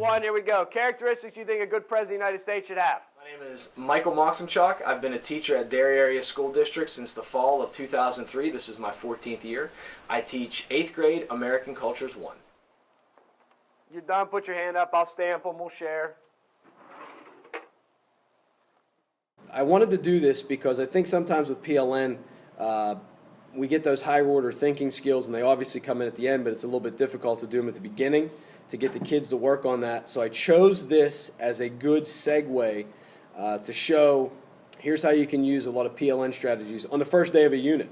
one, here we go. Characteristics you think a good president of the United States should have. My name is Michael Moximchalk. I've been a teacher at Dairy Area School District since the fall of 2003. This is my 14th year. I teach 8th grade American Cultures 1. You're done, put your hand up, I'll stamp them, we'll share. I wanted to do this because I think sometimes with PLN, we get those higher order thinking skills and they obviously come in at the end, but it's a little bit difficult to do them at the beginning to get the kids to work on that. So I chose this as a good segue to show here's how you can use a lot of PLN strategies on the first day of a unit.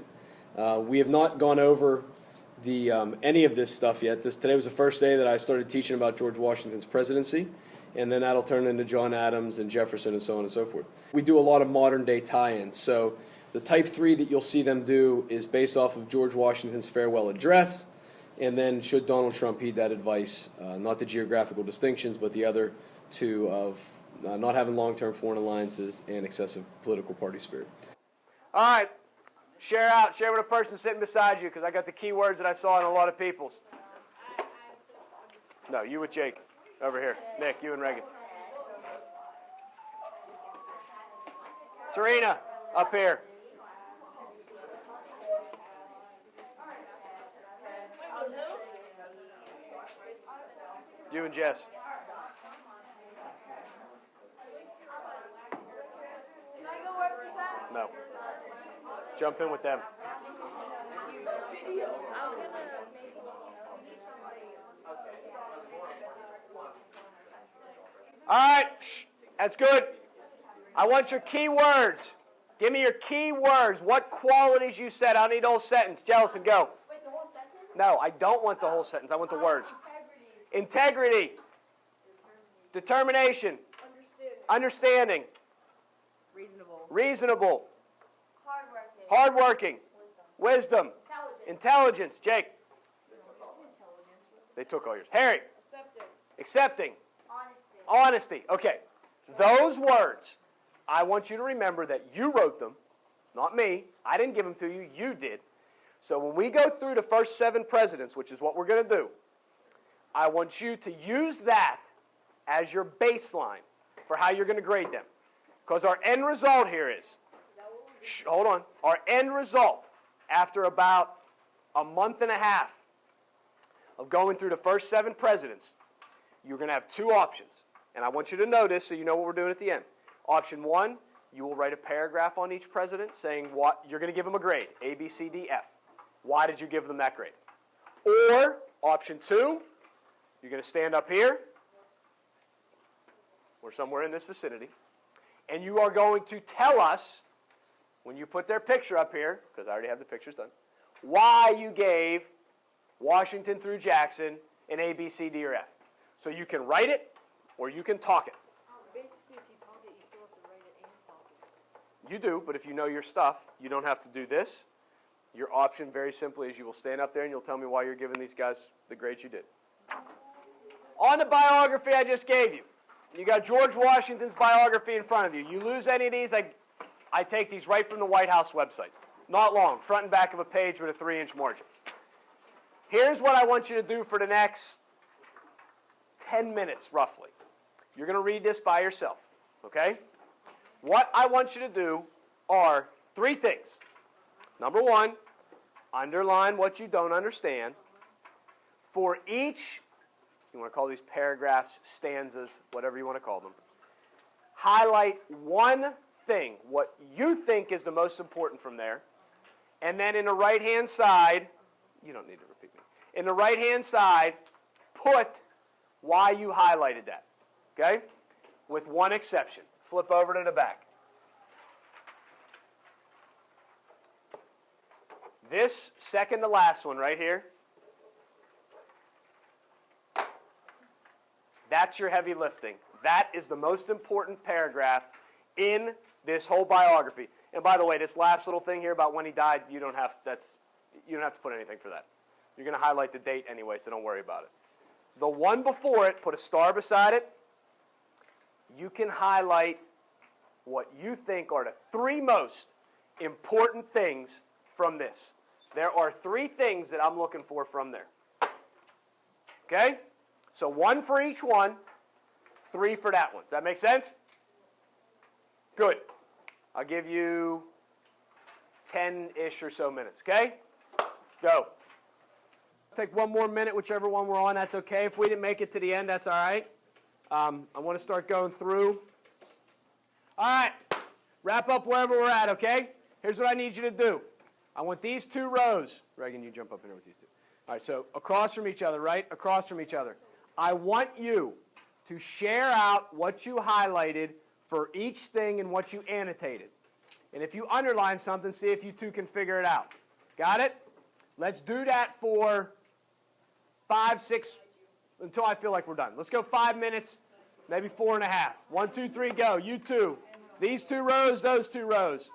We have not gone over any of this stuff yet. Today was the first day that I started teaching about George Washington's presidency, and then that'll turn into John Adams and Jefferson and so on and so forth. We do a lot of modern day tie-ins. So the type 3 that you'll see them do is based off of George Washington's farewell address, and then should Donald Trump heed that advice, not the geographical distinctions, but the other two of not having long-term foreign alliances and excessive political party spirit. All right, share out. Share with a person sitting beside you, because I got the key words that I saw in a lot of people's. No, you with Jake over here. Nick, you and Reagan. Serena, up here. You and Jess. Can I go work with them? No. Jump in with them. All right, that's good. I want your key words. Give me your key words. What qualities you said. I need the whole sentence. Jellison, go. Wait, the whole sentence? No, I don't want the whole sentence. I want the words. Integrity. Determination. Understanding. Reasonable. Hardworking. Wisdom. Intelligence. Jake. They took all yours. Harry. Accepting. Honesty. Okay. Those words, I want you to remember that you wrote them, not me. I didn't give them to you. You did. So when we go through the first 7 presidents, which is what we're going to do, I want you to use that as your baseline for how you're going to grade them. Because our end result here is, hold on, our end result after about a month and a half of going through the first 7 presidents, you're going to have 2 options. And I want you to notice so you know what we're doing at the end. Option 1, you will write a paragraph on each president saying what you're going to give them a grade, A, B, C, D, F. Why did you give them that grade? Or option 2, you're going to stand up here or somewhere in this vicinity, and you are going to tell us, when you put their picture up here, because I already have the pictures done, why you gave Washington through Jackson an A, B, C, D, or F. So you can write it or you can talk it. Basically, if you talk it, you still have to write it and talk it. You do, but if you know your stuff, you don't have to do this. Your option, very simply, is you will stand up there and you'll tell me why you're giving these guys the grades you did. On the biography I just gave you, you got George Washington's biography in front of you. You lose any of these, I take these right from the White House website. Not long, front and back of a page with a 3-inch margin. Here's what I want you to do for the next 10 minutes, roughly. You're going to read this by yourself, okay? What I want you to do are 3 things. Number 1, underline what you don't understand. For each, you want to call these paragraphs, stanzas, whatever you want to call them, highlight one thing, what you think is the most important from there, and then in the right-hand side, you don't need to repeat me, in the right-hand side, put why you highlighted that, okay? With one exception. Flip over to the back. This second to last one right here, that's your heavy lifting. That is the most important paragraph in this whole biography. And by the way, this last little thing here about when he died, you don't have to put anything for that. You're going to highlight the date anyway, so don't worry about it. The one before it, put a star beside it. You can highlight what you think are the 3 most important things from this. There are 3 things that I'm looking for from there. Okay? So 1 for each one. 3 for that one. Does that make sense? Good. I'll give you 10-ish or so minutes, okay? Go. Take one more minute, whichever one we're on, that's okay. If we didn't make it to the end, that's all right. I want to start going through. All right. Wrap up wherever we're at, okay? Here's what I need you to do. I want these 2 rows. Reagan, you jump up in there with these 2. All right, so across from each other, right? Across from each other. I want you to share out what you highlighted for each thing and what you annotated. And if you underline something, see if you 2 can figure it out. Got it? Let's do that for 5, 6, until I feel like we're done. Let's go 5 minutes, maybe 4.5. 1, 2, 3, go. You 2. These 2 rows, those 2 rows.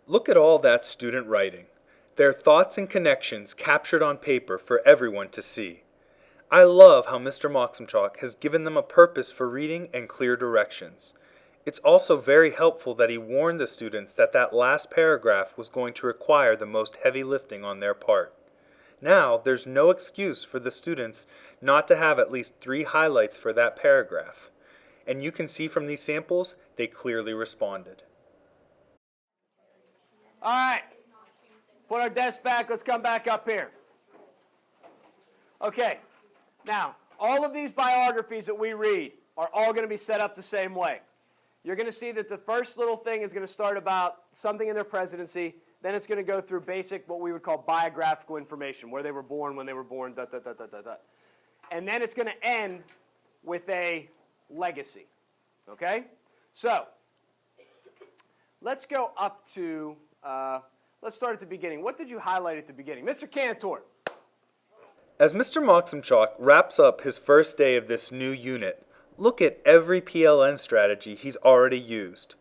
Look at all that student writing. Their thoughts and connections captured on paper for everyone to see. I love how Mr. Moximchalk has given them a purpose for reading and clear directions. It's also very helpful that he warned the students that that last paragraph was going to require the most heavy lifting on their part. Now, there's no excuse for the students not to have at least 3 highlights for that paragraph. And you can see from these samples, they clearly responded. All right. Put our desk back. Let's come back up here. Okay. Now, all of these biographies that we read are all going to be set up the same way. You're going to see that the first little thing is going to start about something in their presidency. Then it's going to go through basic, what we would call biographical information, where they were born, when they were born, And then it's going to end with a legacy. Okay? So, let's go up to, let's start at the beginning. What did you highlight at the beginning? Mr. Cantor. As Mr. Moximchalk wraps up his first day of this new unit, look at every PLN strategy he's already used.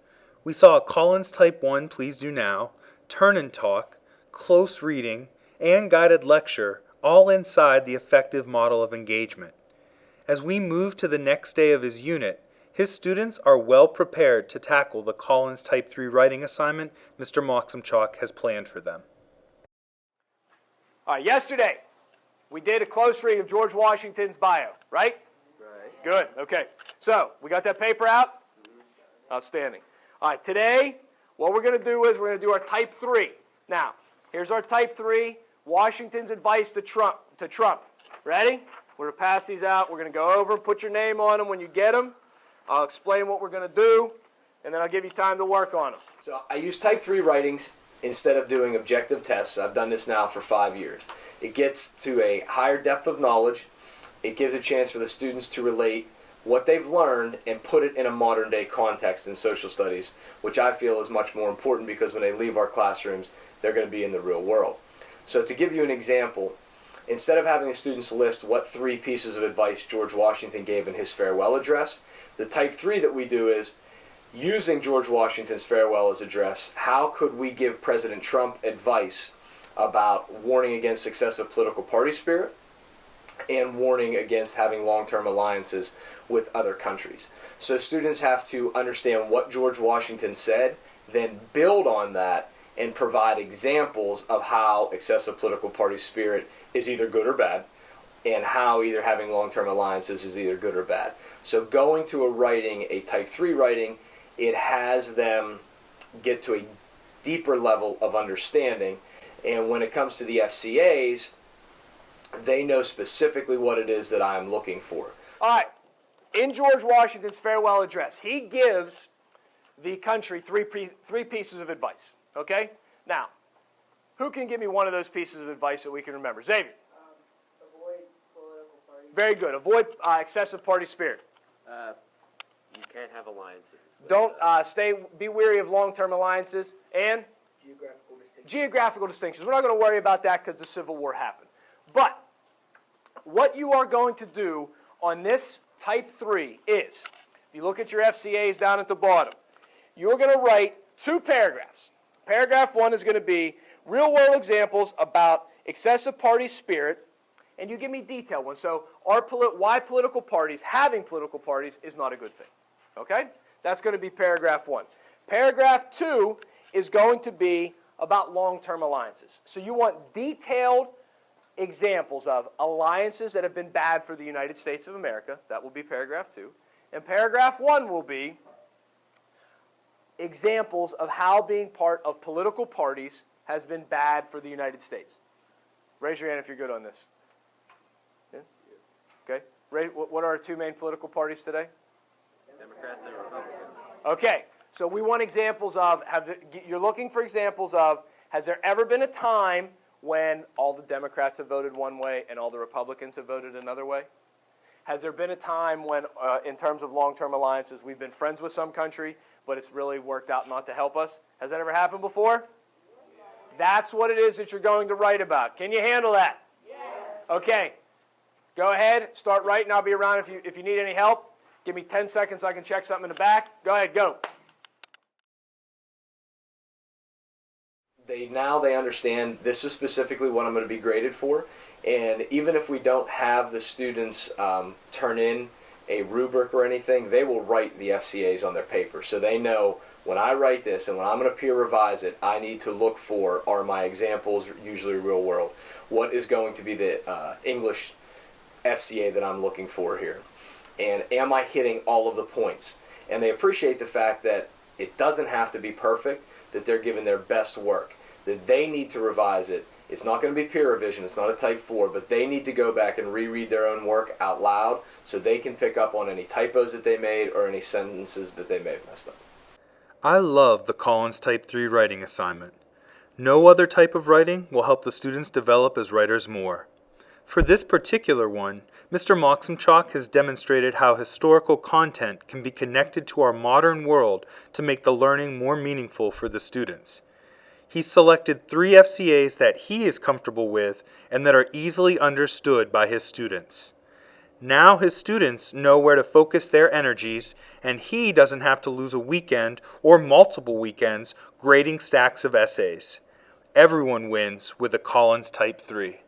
We saw a Collins Type 1 Please Do Now, Turn and Talk, Close Reading, and Guided Lecture, all inside the effective model of engagement. As we move to the next day of his unit, his students are well prepared to tackle the Collins Type 3 writing assignment Mr. Moximchalk has planned for them. All right, yesterday, we did a close read of George Washington's bio, right? Right. Good, okay. So, we got that paper out? Outstanding. All right, today, what we're going to do is we're going to do our Type 3. Now, here's our Type 3, Washington's advice to Trump. Ready? We're going to pass these out. We're going to go over, put your name on them when you get them. I'll explain what we're going to do, and then I'll give you time to work on them. So I use Type 3 writings instead of doing objective tests. I've done this now for 5 years. It gets to a higher depth of knowledge. It gives a chance for the students to relate what they've learned and put it in a modern day context in social studies, which I feel is much more important because when they leave our classrooms, they're going to be in the real world. So to give you an example, instead of having the students list what 3 pieces of advice George Washington gave in his farewell address, the Type 3 that we do is, using George Washington's farewell address, how could we give President Trump advice about warning against excessive political party spirit and warning against having long-term alliances with other countries. So students have to understand what George Washington said, then build on that and provide examples of how excessive political party spirit is either good or bad, and how either having long-term alliances is either good or bad. So going to a writing, a Type 3 writing, it has them get to a deeper level of understanding. And when it comes to the FCAs, they know specifically what it is that I'm looking for. All right. In George Washington's farewell address, he gives the country three pieces of advice. Okay? Now, who can give me one of those pieces of advice that we can remember? Xavier. Avoid political parties. Very good. Avoid excessive party spirit. You can't have alliances. Don't be wary of long-term alliances. And Geographical distinctions. geographical distinctions. We're not going to worry about that because the Civil War happened. But what you are going to do on this Type 3 is, if you look at your FCAs down at the bottom, you're going to write 2 paragraphs. Paragraph 1 is going to be real-world examples about excessive party spirit, and you give me detailed ones. So why political parties, having political parties, is not a good thing. Okay? That's going to be paragraph 1. Paragraph 2 is going to be about long-term alliances. So you want detailed examples of alliances that have been bad for the United States of America. That will be paragraph 2. And paragraph 1 will be examples of how being part of political parties has been bad for the United States. Raise your hand if you're good on this. Yeah? Okay. What are our two main political parties today? Democrats and Republicans. Okay. So we want examples of, you're looking for examples of, has there ever been a time when all the Democrats have voted one way and all the Republicans have voted another way? Has there been a time when, in terms of long-term alliances, we've been friends with some country, but it's really worked out not to help us? Has that ever happened before? That's what it is that you're going to write about. Can you handle that? Yes. Okay. Go ahead. Start writing. I'll be around if you need any help. Give me 10 seconds so I can check something in the back. Go ahead. Go. They understand this is specifically what I'm going to be graded for, and even if we don't have the students turn in a rubric or anything, they will write the FCAs on their paper, so they know when I write this and when I'm going to peer revise it, I need to look for, are my examples usually real world? What is going to be the English FCA that I'm looking for here? And am I hitting all of the points? And they appreciate the fact that it doesn't have to be perfect, that they're giving their best work, that they need to revise it. It's not going to be peer revision, it's not a type 4, but they need to go back and reread their own work out loud so they can pick up on any typos that they made or any sentences that they may have messed up. I love the Collins Type 3 writing assignment. No other type of writing will help the students develop as writers more. For this particular one, Mr. Moximchalk has demonstrated how historical content can be connected to our modern world to make the learning more meaningful for the students. He's selected 3 FCAs that he is comfortable with and that are easily understood by his students. Now his students know where to focus their energies, and he doesn't have to lose a weekend or multiple weekends grading stacks of essays. Everyone wins with a Collins Type 3.